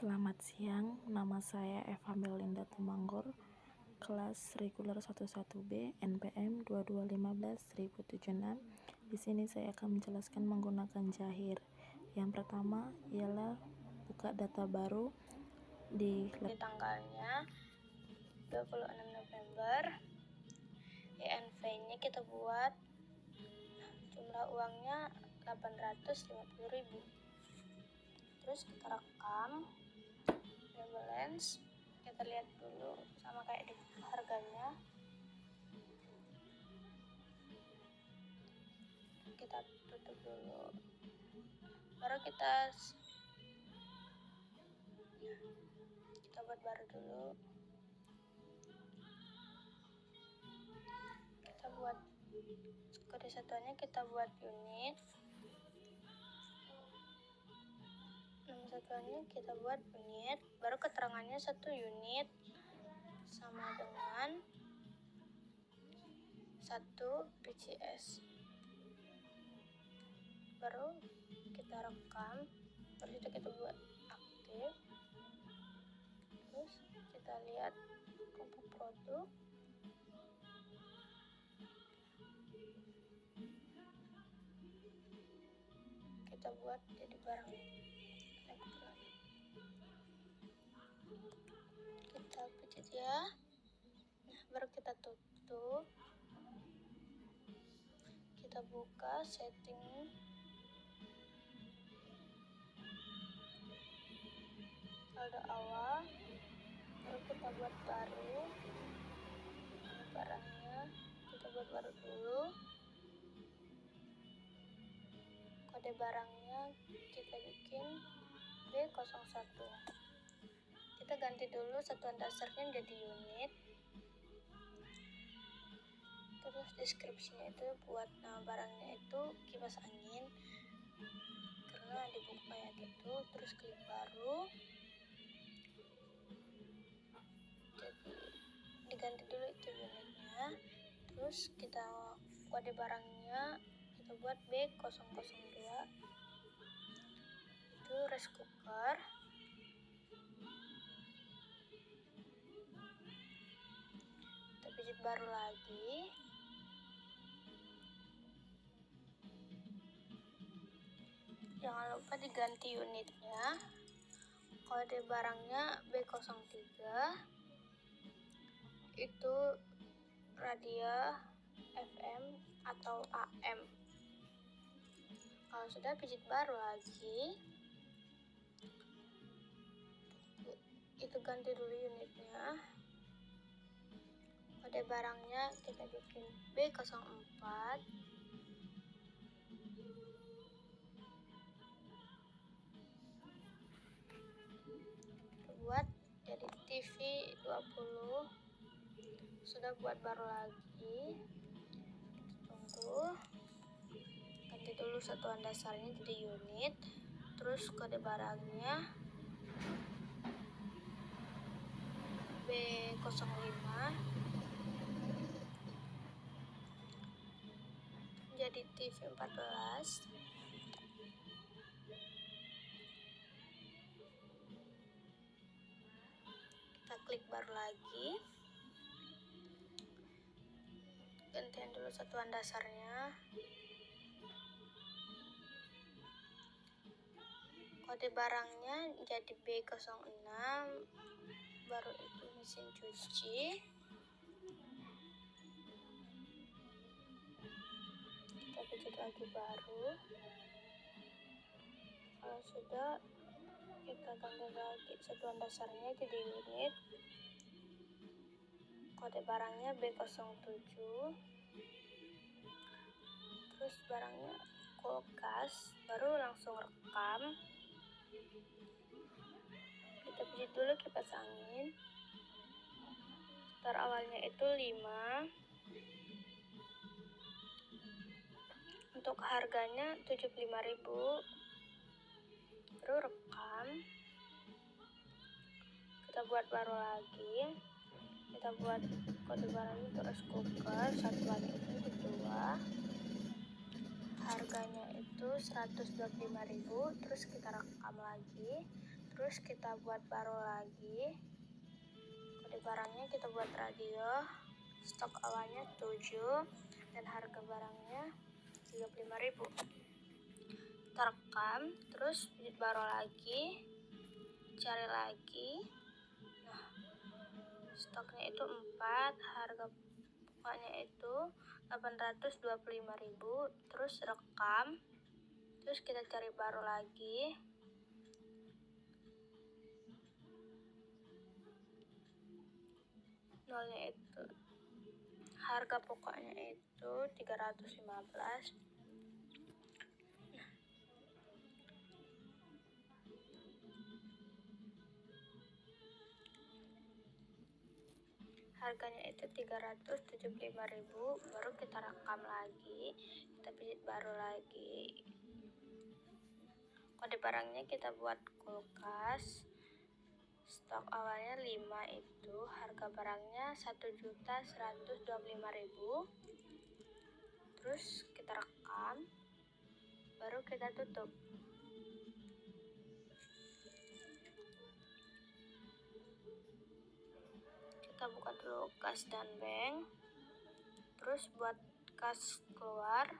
Selamat siang, nama saya Eva Melinda Tumanggor, kelas reguler 11B, NPM 2215-1076. Di sini saya akan menjelaskan menggunakan Jahir. Yang pertama ialah buka data baru di tanggalnya 26 November. ENV-nya kita buat, jumlah uangnya 850.000. Terus kita rekam balance, kita lihat dulu sama kayak di harganya. Kita tutup dulu, baru kita buat baru dulu. Kita buat kode satuannya, kita buat unit. Nama satuannya kita buat unit, baru keterangannya 1 unit sama dengan 1 PCS. Baru kita rekam, baru itu kita buat aktif. Terus kita lihat kelompok produk, kita buat jadi barang. Kita pencet ya. Nah, baru kita tutup. Kita buka setting. Saldo awal. Baru kita buat baru. Barangnya kita buat baru dulu. Kode barangnya kita bikin B01. Kita ganti dulu satuan dasarnya menjadi unit. Terus deskripsinya itu buat nama barangnya itu kipas angin, karena dibuka kayak gitu. Terus klik baru, jadi diganti dulu itu unitnya. Terus kita kode barangnya kita buat B002, itu rice cooker. Kita pijit baru lagi. Jangan lupa diganti unitnya. Kode barangnya B03, itu radio FM atau AM. Kalau sudah, pijit baru lagi. Itu ganti dulu unitnya. Kode barangnya kita bikin B04. Buat jadi TV 20. Sudah, buat baru lagi. Tunggu, ganti dulu satuan dasarnya jadi unit. Terus kode barangnya B05 jadi TV 14. Kita klik baru lagi, gantian dulu satuan dasarnya. Kode barangnya jadi B06, baru itu mesin cuci. Kita pencet lagi baru. Kalau sudah, kita ganti lagi satuan dasarnya jadi unit. Kode barangnya B07. Terus barangnya kulkas, baru langsung rekam. Kita pijit dulu kipas angin. Start awalnya itu 5. Untuk harganya 75.000. Baru rekam. Kita buat baru lagi. Kita buat kode barangnya untuk rice cooker, satuannya itu 2. Harganya itu 125.000. Terus kita rekam lagi. Terus Terus kita buat baru lagi. Kode barangnya kita buat radio. Stok awalnya 7 dan harga barangnya 35.000. Kita rekam, terus bikin baru lagi, cari lagi. Nah, stoknya itu 4, harga pokoknya itu 825.000. Terus rekam, terus kita cari baru lagi. Nolnya itu harga pokoknya itu 315. Harganya itu 375.000. Baru kita rekam lagi, kita pijit baru lagi. Kode barangnya kita buat kulkas. Stok awalnya 5 itu, harga barangnya 1.125.000. Terus kita rekam, baru kita tutup. Kita buka dulu kas dan bank, terus buat kas keluar.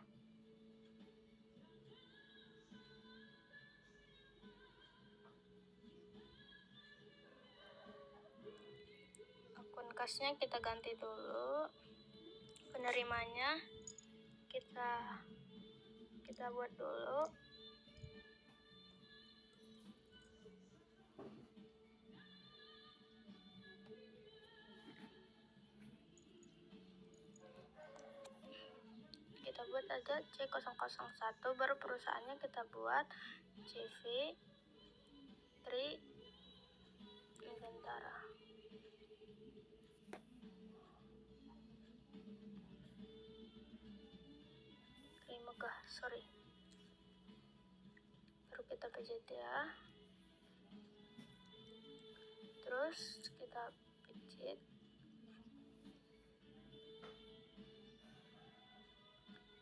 Akun kasnya kita ganti dulu. Penerimanya kita buat dulu. Kita buat aja C001, baru perusahaannya kita buat CV Tri Nugantara. Tri Megah, sorry. Baru kita pijit ya. Terus kita pijit.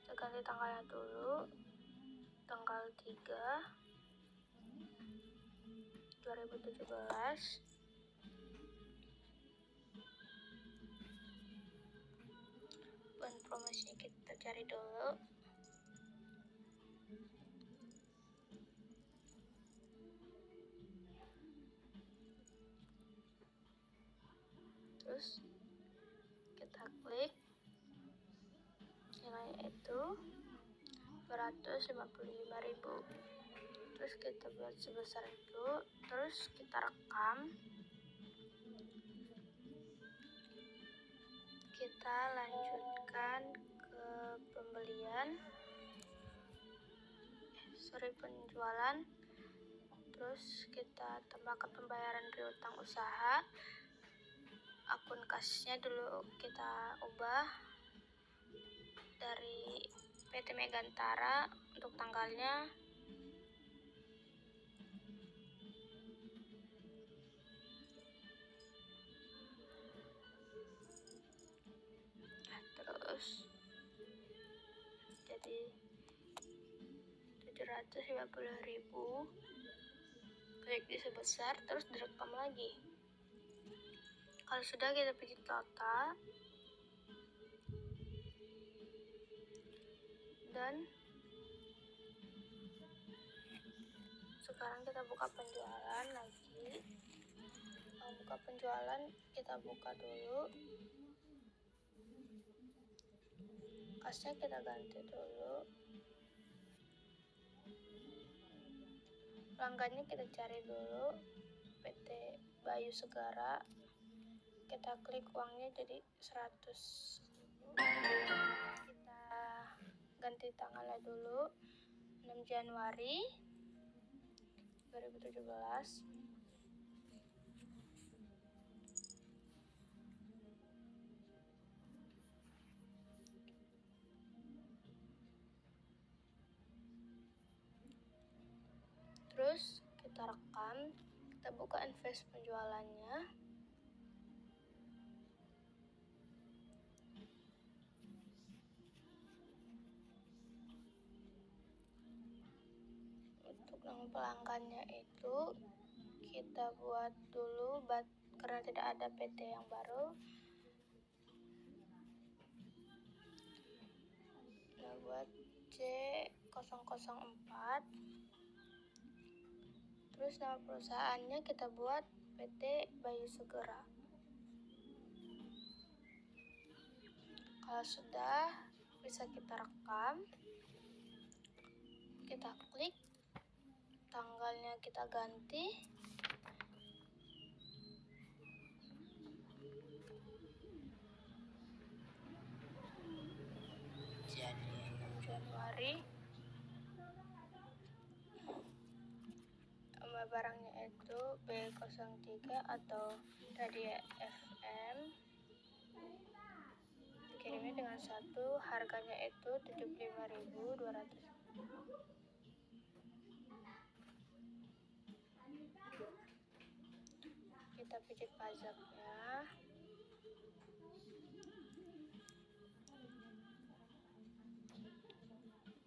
Kita ganti tanggalnya dulu. Tanggal 3 2017. Buat promosinya kita cari dulu. Terus kita klik, nilainya itu 255.000. Terus kita buat sebesar itu, terus kita rekam. Kita lanjutkan ke penjualan. Terus kita tambahkan pembayaran piutang usaha. Akun kasnya dulu kita ubah dari PT Megantara untuk tanggalnya. Terus jadi 750.000. Klik di sebesar, terus direkam lagi. Kalau sudah, kita pijit total. Dan sekarang kita buka penjualan lagi. Mau buka penjualan, kita buka dulu. Kasnya kita ganti dulu. Pelanggannya kita cari dulu, PT Bayu Segara. Kita klik uangnya jadi 100. Kita ganti tanggalnya dulu, 6 Januari 2017. Terus kita rekam, kita buka invoice penjualannya. Untuk nama pelanggannya itu kita buat dulu karena tidak ada PT yang baru. Kita buat C004. Terus nama perusahaannya kita buat PT Bayu Segera. Kalau sudah, bisa kita rekam. Kita klik, tanggalnya kita ganti. Jadi 6 Januari. Nama barangnya itu B03 atau radio FM. Dikirimnya dengan 1, harganya itu 75.200. Kita pijit pajaknya.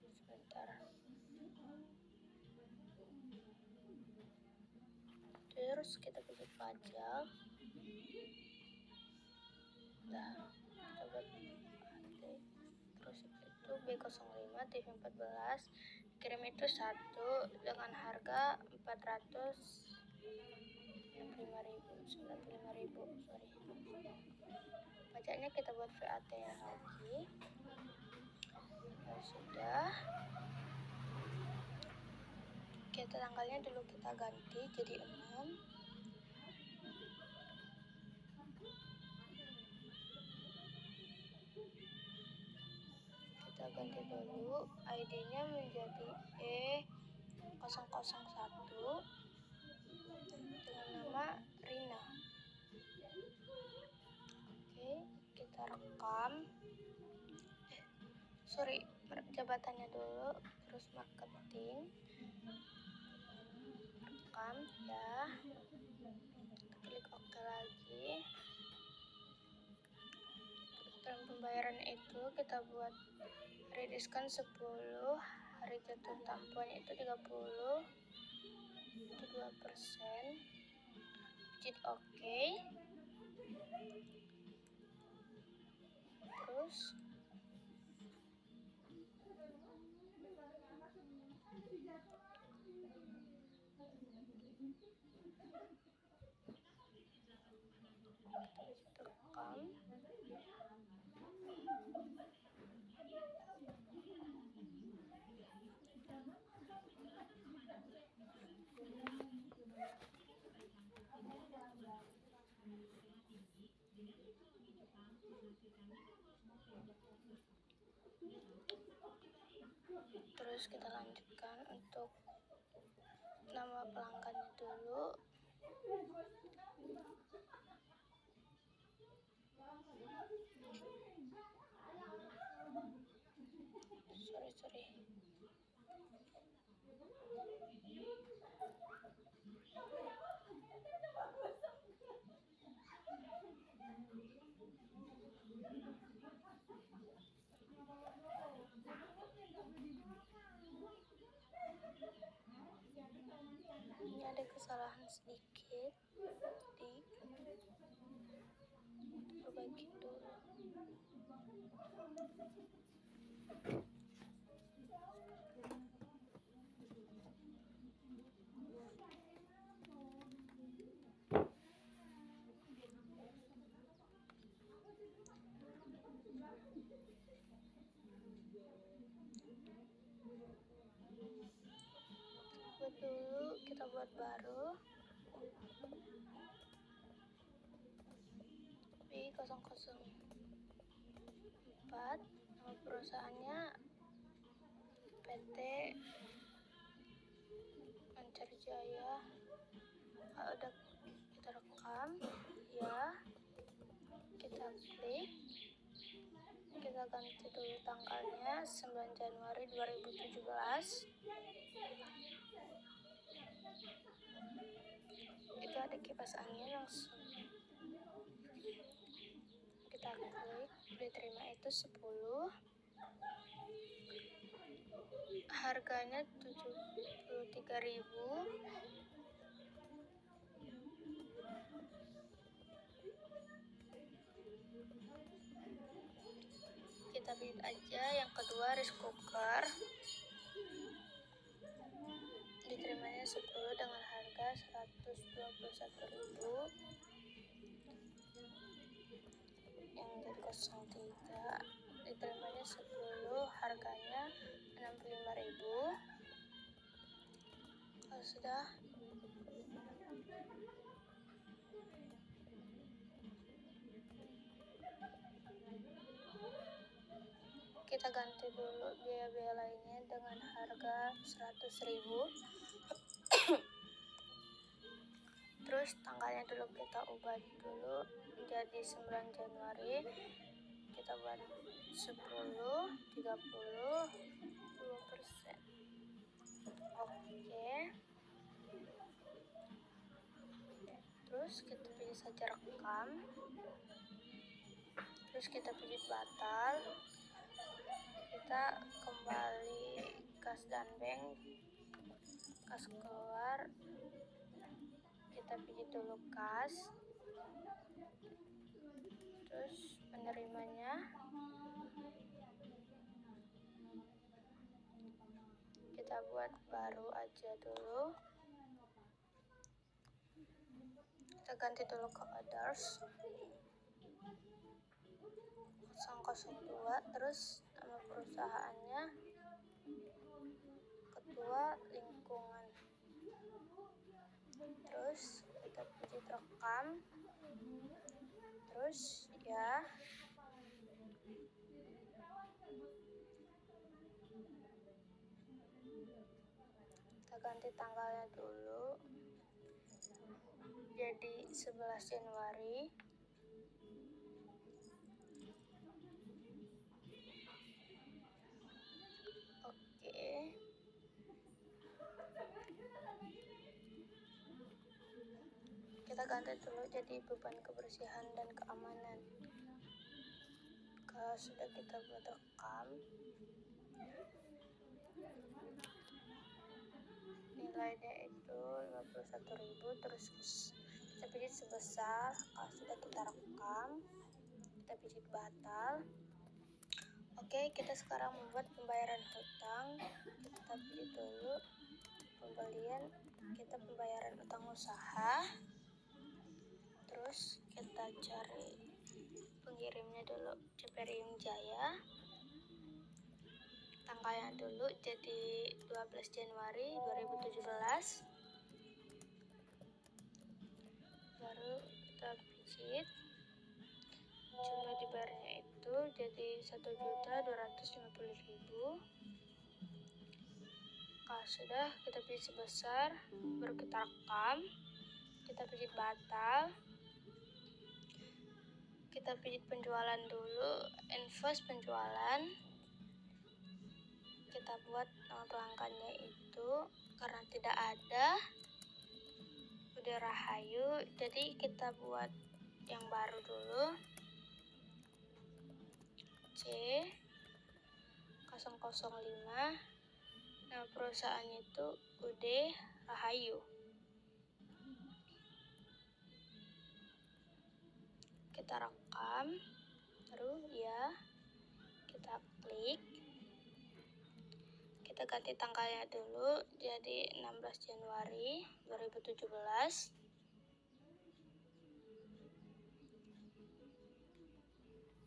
Sebentar. Terus kita pijit pajak. Nah, kita buat terus itu B05 TV 14. Kirim itu 1 dengan harga 95.000, sorry. Pajaknya kita buat VAT lagi. Nah, sudah. Kita tanggalnya dulu kita ganti jadi 6. Kita ganti dulu, ID-nya menjadi E001 dengan nama Rina. Oke, kita rekam. Jabatannya dulu, terus marketing. Rekam ya. Klik OK lagi. Dalam pembayaran itu kita buat hari diskon 10, hari jatuh tempohnya itu 30, itu 2%. Pijit OK. Terus rekam. Terus kita lanjutkan untuk nama pelanggannya dulu. Sorry. Ini ada kesalahan sedikit, diperbaiki dulu. Kita buat baru B004. Nama perusahaannya PT Mancarjaya. Udah kita rekam ya, kita klik, kita ganti dulu tanggalnya 9 Januari 2017. Itu ada kipas angin, langsung kita klik, diterima itu 10, harganya 73.000. kita pijit aja. Yang kedua rice cooker, diterimanya 10 dengan harga 121.000. Yang Z03 diterimanya 10, harganya 65.000. Kalau sudah, kita ganti dulu biaya-biaya lainnya dengan harga 100.000. Terus tanggalnya dulu kita ubah dulu menjadi 9 Januari. Kita buat 10, 30, 2%. Oke. Terus kita pilih saja rekam. Terus kita pijit batal. Kita kembali kas dan bank, kas keluar, kita pijit dulu kas, terus penerimanya kita buat baru aja dulu. Kita ganti dulu ke others 002, terus nama perusahaannya Ketua Lingkungan. Terus kita pijit rekam, terus ya, kita ganti tanggalnya dulu jadi 11 Januari. Oke. Kita ganti dulu jadi beban kebersihan dan keamanan. Kalau sudah kita buat rekam, nilainya itu 51.000. Terus kita pijit sebesar. Kalau sudah kita rekam, kita pijit batal. Oke, kita sekarang membuat pembayaran hutang. Kita pijit dulu pembelian, kita pembayaran utang usaha. Terus kita cari pengirimnya dulu, Ceperium Jaya. Tanggalnya dulu jadi 12 Januari 2017. Baru kita pijit. Jumlah dibayarnya itu jadi 1.250.000. Kalau sudah, kita pijit sebesar, baru kita rekam, kita pijit batal. Kita pijit penjualan dulu, invoice penjualan. Kita buat nama pelanggannya itu karena tidak ada, udah Rahayu, jadi kita buat yang baru dulu, C005. Nama perusahaannya itu UD Rahayu. Kita rekam, baru ya, kita klik. Kita ganti tanggalnya dulu jadi 16 Januari 2017.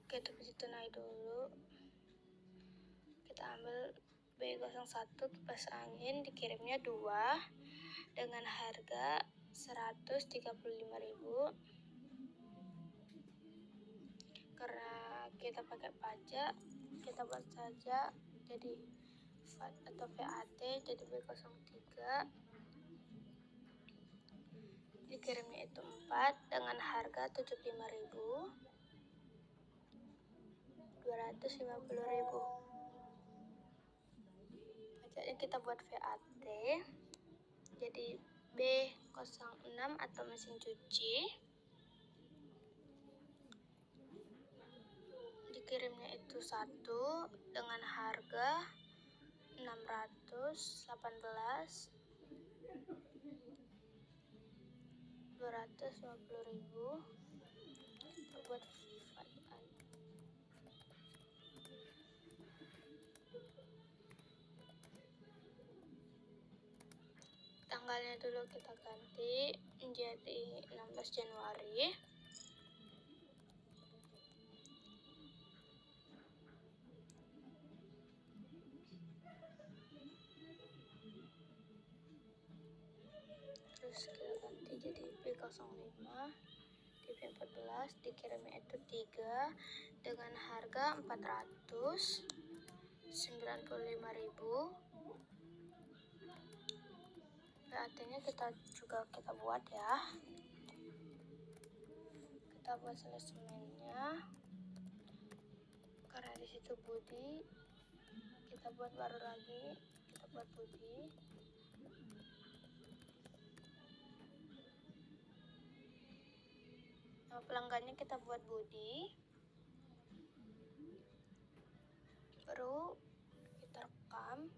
Kita pijit tunai dulu. Kita ambil B01 kipas angin, dikirimnya 2 dengan harga 135.000. Karena kita pakai pajak, kita buat saja jadi VAT atau VAT, jadi B03. Dikirimnya itu 4 dengan harga 75.250.000. Pajaknya kita buat VAT, jadi B06 atau mesin cuci. Dikirimnya itu 1 dengan harga 618.250.000. Kita buat Tanggalnya dulu kita ganti menjadi 16 Januari. Terus kita ganti jadi P05, di P14 dikirimnya itu 3 dengan harga 495.000. Artinya kita buat ya. Kita buat selesemennya. Karena di situ Budi, kita buat baru lagi, kita buat Budi. Nah, pelanggannya kita buat Budi. Baru kita rekam.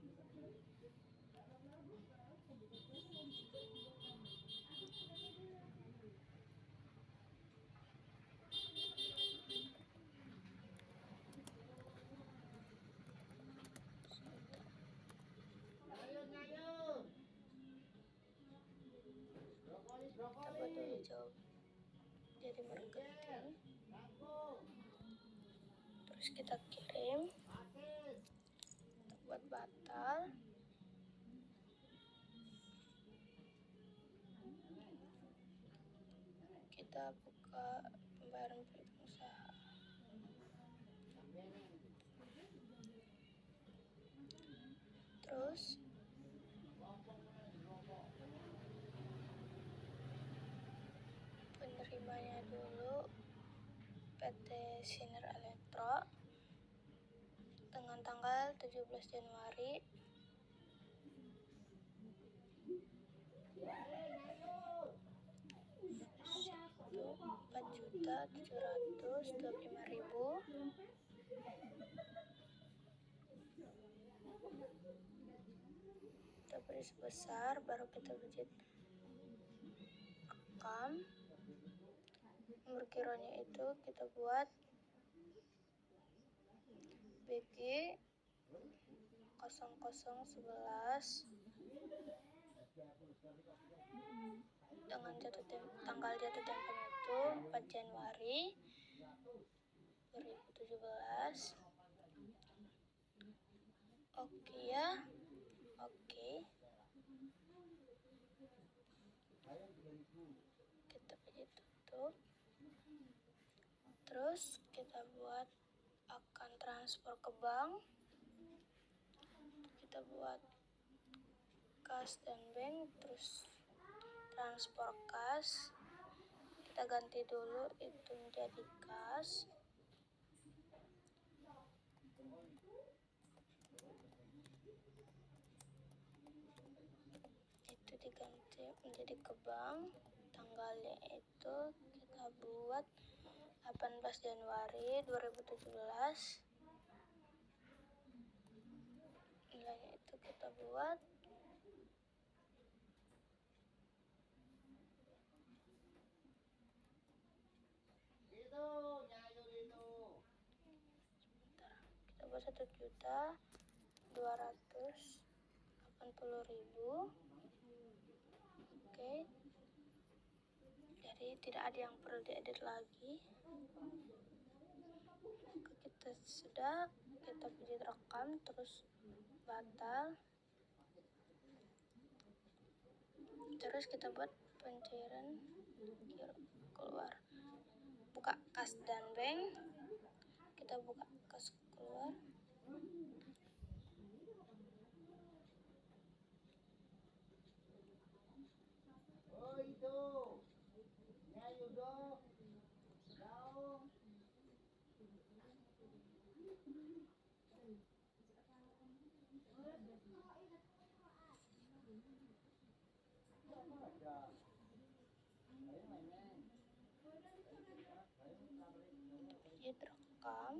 Kita buat dulu jawab jadi marketing. Terus kita kirim. Kita buat batal. Kita buka pembayaran pengusaha. Terus penerimanya dulu PT Sinar Elektro dengan tanggal 17 Januari. Itu 4.725.000. Kita beri sebesar, baru kita budget rekam. Nomor gironya itu kita buat BG 0011 dengan tanggal jatuh temponya itu 4 Januari 2017. Oke ya. Oke. Kita pilih tutup. Terus kita buat akan transfer ke bank. Kita buat kas dan bank, terus transfer kas. Kita ganti dulu itu menjadi kas. Itu diganti menjadi ke bank. Tanggalnya itu kita buat 18 Januari 2017. Nilainya itu kita buat kita buat 1.280.000. Oke. Jadi tidak ada yang perlu diedit lagi. Kita sudah, kita pilih rekam, terus batal. Terus kita buat pencairan giro keluar. Buka kas dan bank. Kita buka kas keluar. Jadi terekam.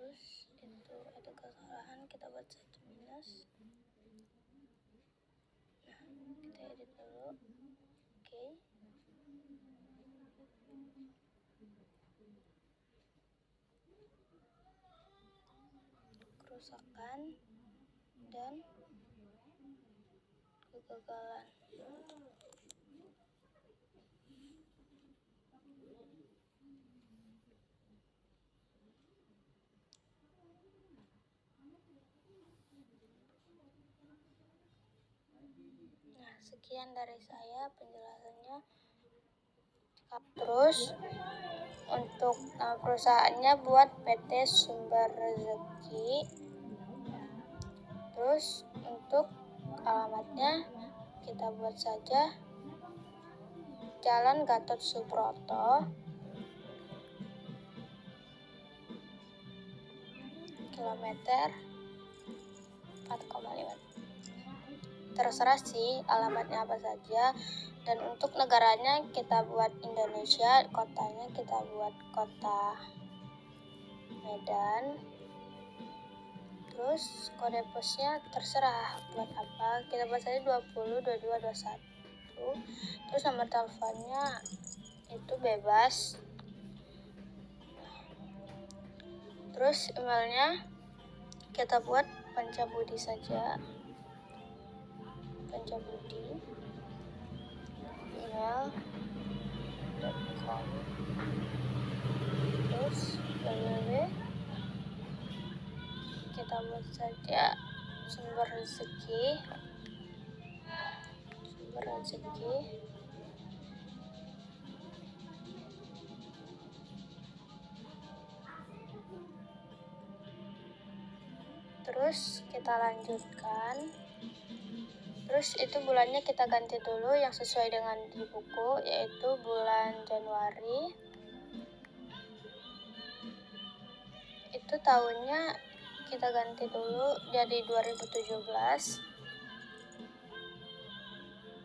terus itu ada kesalahan, kita buat 1 minus. Nah, kita edit dulu. Oke. Kerusakan dan kegagalan. Nah, sekian dari saya penjelasannya. Terus untuk nama perusahaannya buat PT Sumber Rezeki. Terus untuk alamatnya kita buat saja Jalan Gatot Subroto, kilometer 4,5. Terserah sih alamatnya apa saja. Dan untuk negaranya kita buat Indonesia, kotanya kita buat kota Medan. Terus kode posnya terserah buat apa, kita buat saja 20 22 21. Terus nomor teleponnya itu bebas. Terus emailnya kita buat Pancabudi saja, Pancabudi email.com. Terus www kita buat saja Sumber Rezeki, Sumber Rezeki. Terus kita lanjutkan. Terus itu bulannya kita ganti dulu yang sesuai dengan di buku, yaitu bulan Januari. Itu tahunnya kita ganti dulu jadi 2017.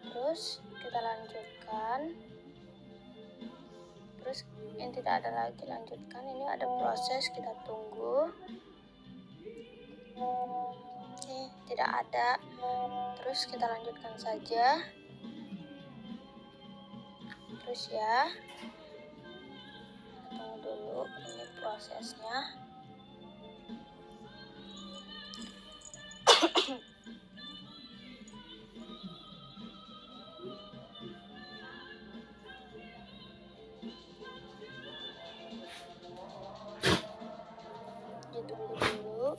Terus kita lanjutkan. Terus yang tidak ada lagi lanjutkan, ini ada proses, kita tunggu. Oke, tidak ada. Terus kita lanjutkan saja. Terus ya, tunggu dulu, ini prosesnya. Ditunggu dulu.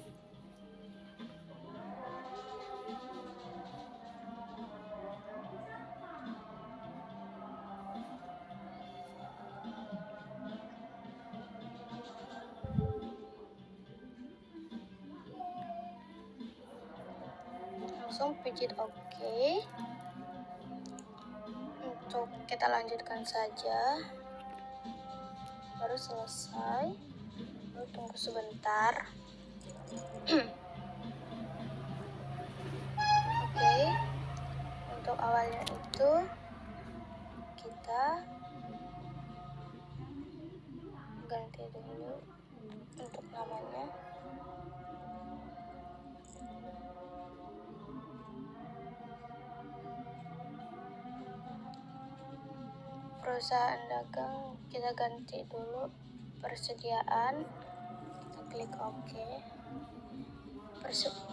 Langsung pijit OK. Untuk kita lanjutkan saja, baru selesai. Lalu tunggu sebentar. Oke, untuk awalnya itu kita ganti dulu untuk namanya. Perusahaan dagang kita ganti dulu persediaan, kita klik OK.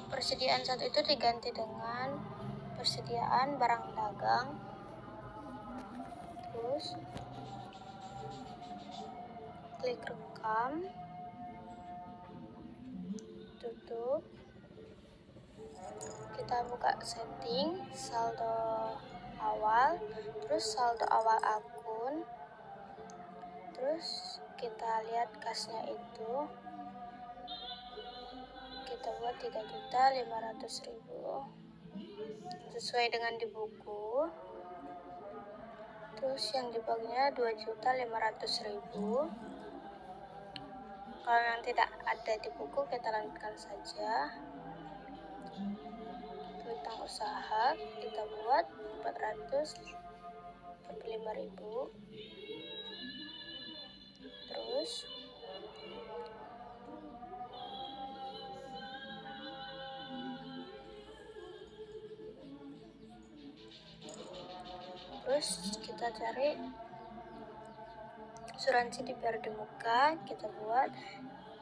Persediaan satu itu diganti dengan persediaan barang dagang. Terus klik rekam, tutup. Kita buka setting saldo awal, terus saldo awal akun. Terus kita lihat kasnya itu kita buat 3.500.000 sesuai dengan di buku. Terus yang di bawahnya 2.500.000. Kalau yang tidak ada di buku kita lanjutkan saja. Tentang usaha kita buat 445.000. Terus Terus kita cari asuransi DPR di muka, kita buat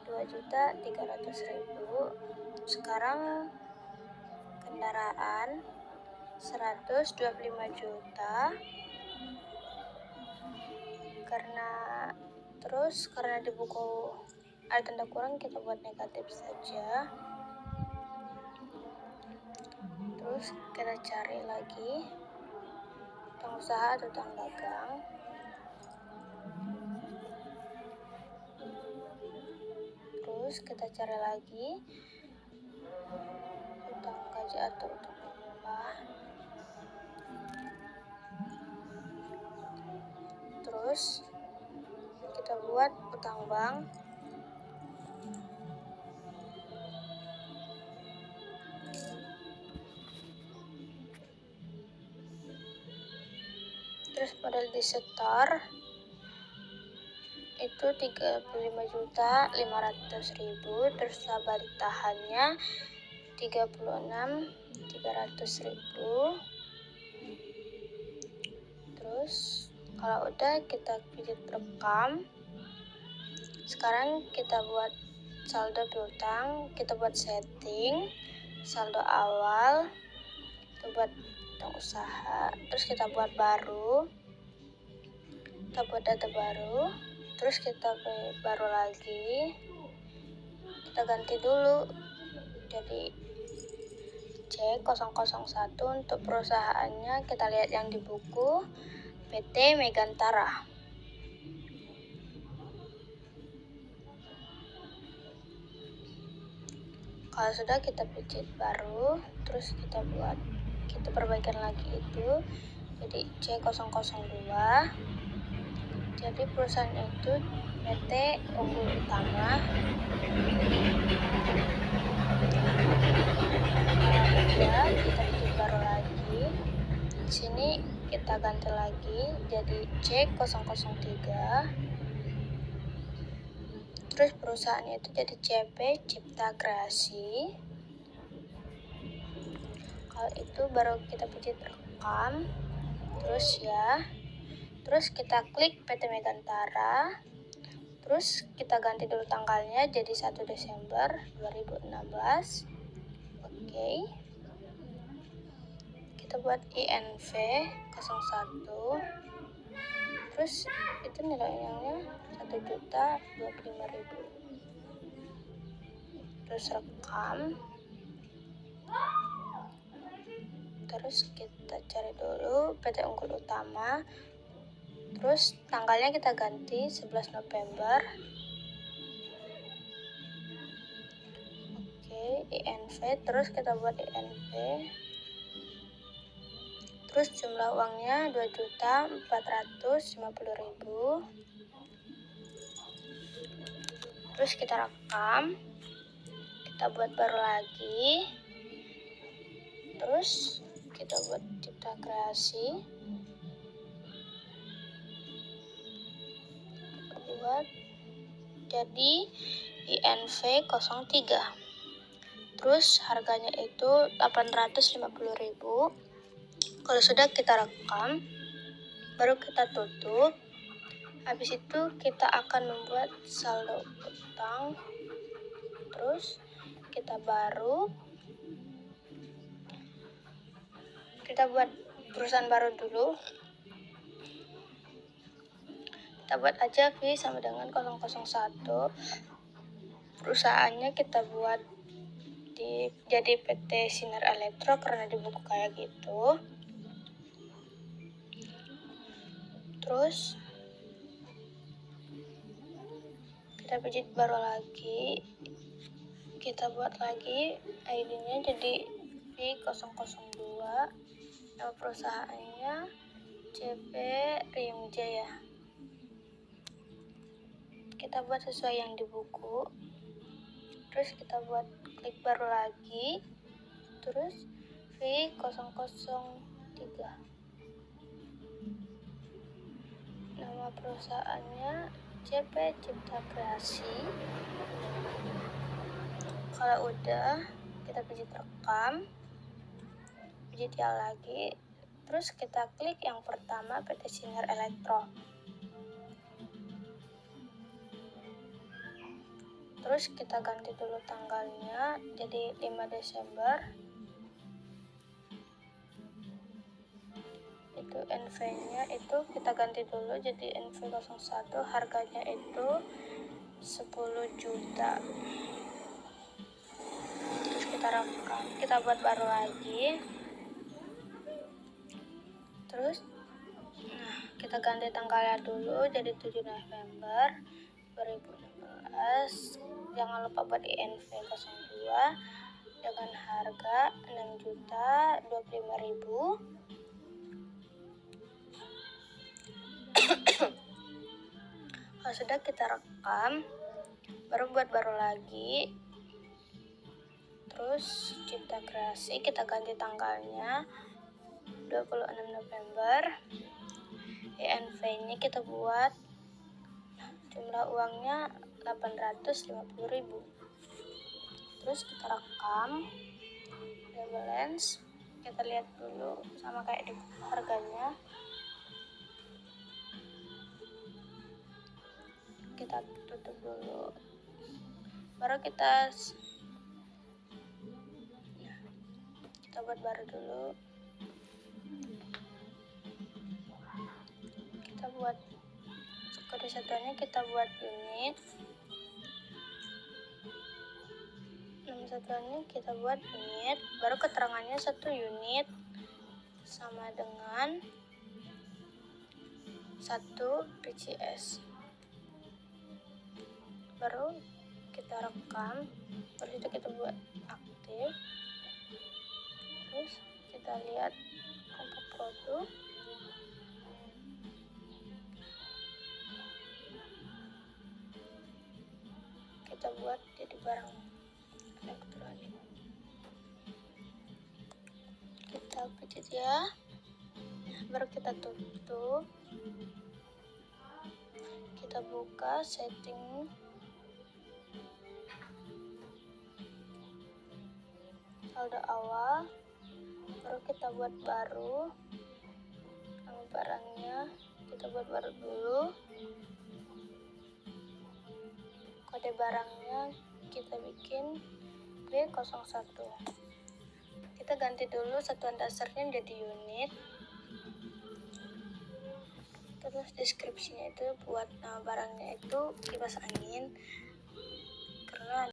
2.300.000. Sekarang kendaraan 125 juta. Karena di buku ada tanda kurang, kita buat negatif saja. Terus kita cari lagi utang usaha atau utang dagang. Terus kita cari lagi utang gaji atau utang upah. Terus kita buat utang bank. Terus modal disetor itu 35.500.000, terus laba ditahannya 36.300.000. Terus kalau udah kita pijit rekam. Sekarang kita buat saldo piutang, kita buat setting saldo awal, kita buat utang usaha, terus kita buat baru, kita buat data baru, terus kita baru lagi, kita ganti dulu jadi C001. Untuk perusahaannya kita lihat yang di buku, PT Megantara. Kalau sudah, kita pijit baru, terus kita perbaikan lagi itu jadi C002. Jadi perusahaan itu PT Unggul Utama. Ya, kita pijit baru lagi. Di sini kita ganti lagi jadi C003. Terus perusahaannya itu jadi CP Cipta Kreasi. Kalau itu baru kita pijit rekam. Terus kita klik PT Megantara. Terus kita ganti dulu tanggalnya jadi 1 Desember 2016. Oke. Kita buat INV 01. Terus itu nilainya 1.025.000. Terus rekam. Terus kita cari dulu PT Unggul Utama. Terus tanggalnya kita ganti 11 November. Oke, INV. Terus kita buat INV. Terus jumlah uangnya 2.450.000. Terus kita rekam. Kita buat baru lagi. Terus kita buat Cipta Kreasi. Kita buat jadi INV 03. Terus harganya itu 850.000. Kalau sudah, kita rekam, baru kita tutup. Habis itu kita akan membuat saldo utang. Terus kita buat perusahaan baru dulu. Kita buat aja V sama dengan 001. Perusahaannya kita buat jadi PT Sinar Elektro karena di buku kayak gitu. Terus kita pijit baru lagi, kita buat lagi ID-nya jadi V002. Nama perusahaannya CP Riung Jaya. Kita buat sesuai yang di buku. Terus kita buat klik baru lagi. Terus V003. Nama perusahaannya CP Cipta Kreasi. Kalau udah, kita pijit rekam, pijit yang lagi, Terus kita klik yang pertama, PT Sinar Elektro. Terus kita ganti dulu tanggalnya jadi 5 Desember. Itu NV-nya itu kita ganti dulu jadi NV01, harganya itu 10 juta. Terus kita rekam, kita buat baru lagi. Terus kita ganti tanggalnya dulu jadi 7 November 2016. Jangan lupa buat INV02 dengan harga 6.025.000. Kalau sudah kita rekam, baru buat baru lagi. Terus cipta kreasi, kita ganti tanggalnya 26 November. INV-nya kita buat jumlah uangnya 850.000. Terus kita rekam balance, kita lihat dulu sama kayak di harganya. Kita tutup dulu, baru kita buat baru dulu. Kita buat kode satuannya, kita buat unit. Nama satuannya kita buat unit, baru keterangannya 1 unit sama dengan 1 PCS. Baru kita rekam, baru itu kita buat aktif. Terus kita lihat kompak produk. Kita buat jadi barang elektronik. Kita pencet ya, baru kita tutup. Kita buka setting, saldo awal, baru kita buat baru. Nama barangnya kita buat baru dulu. Kode barangnya kita bikin B01. Kita ganti dulu satuan dasarnya jadi unit. Terus deskripsinya itu buat nama barangnya itu kipas angin, karena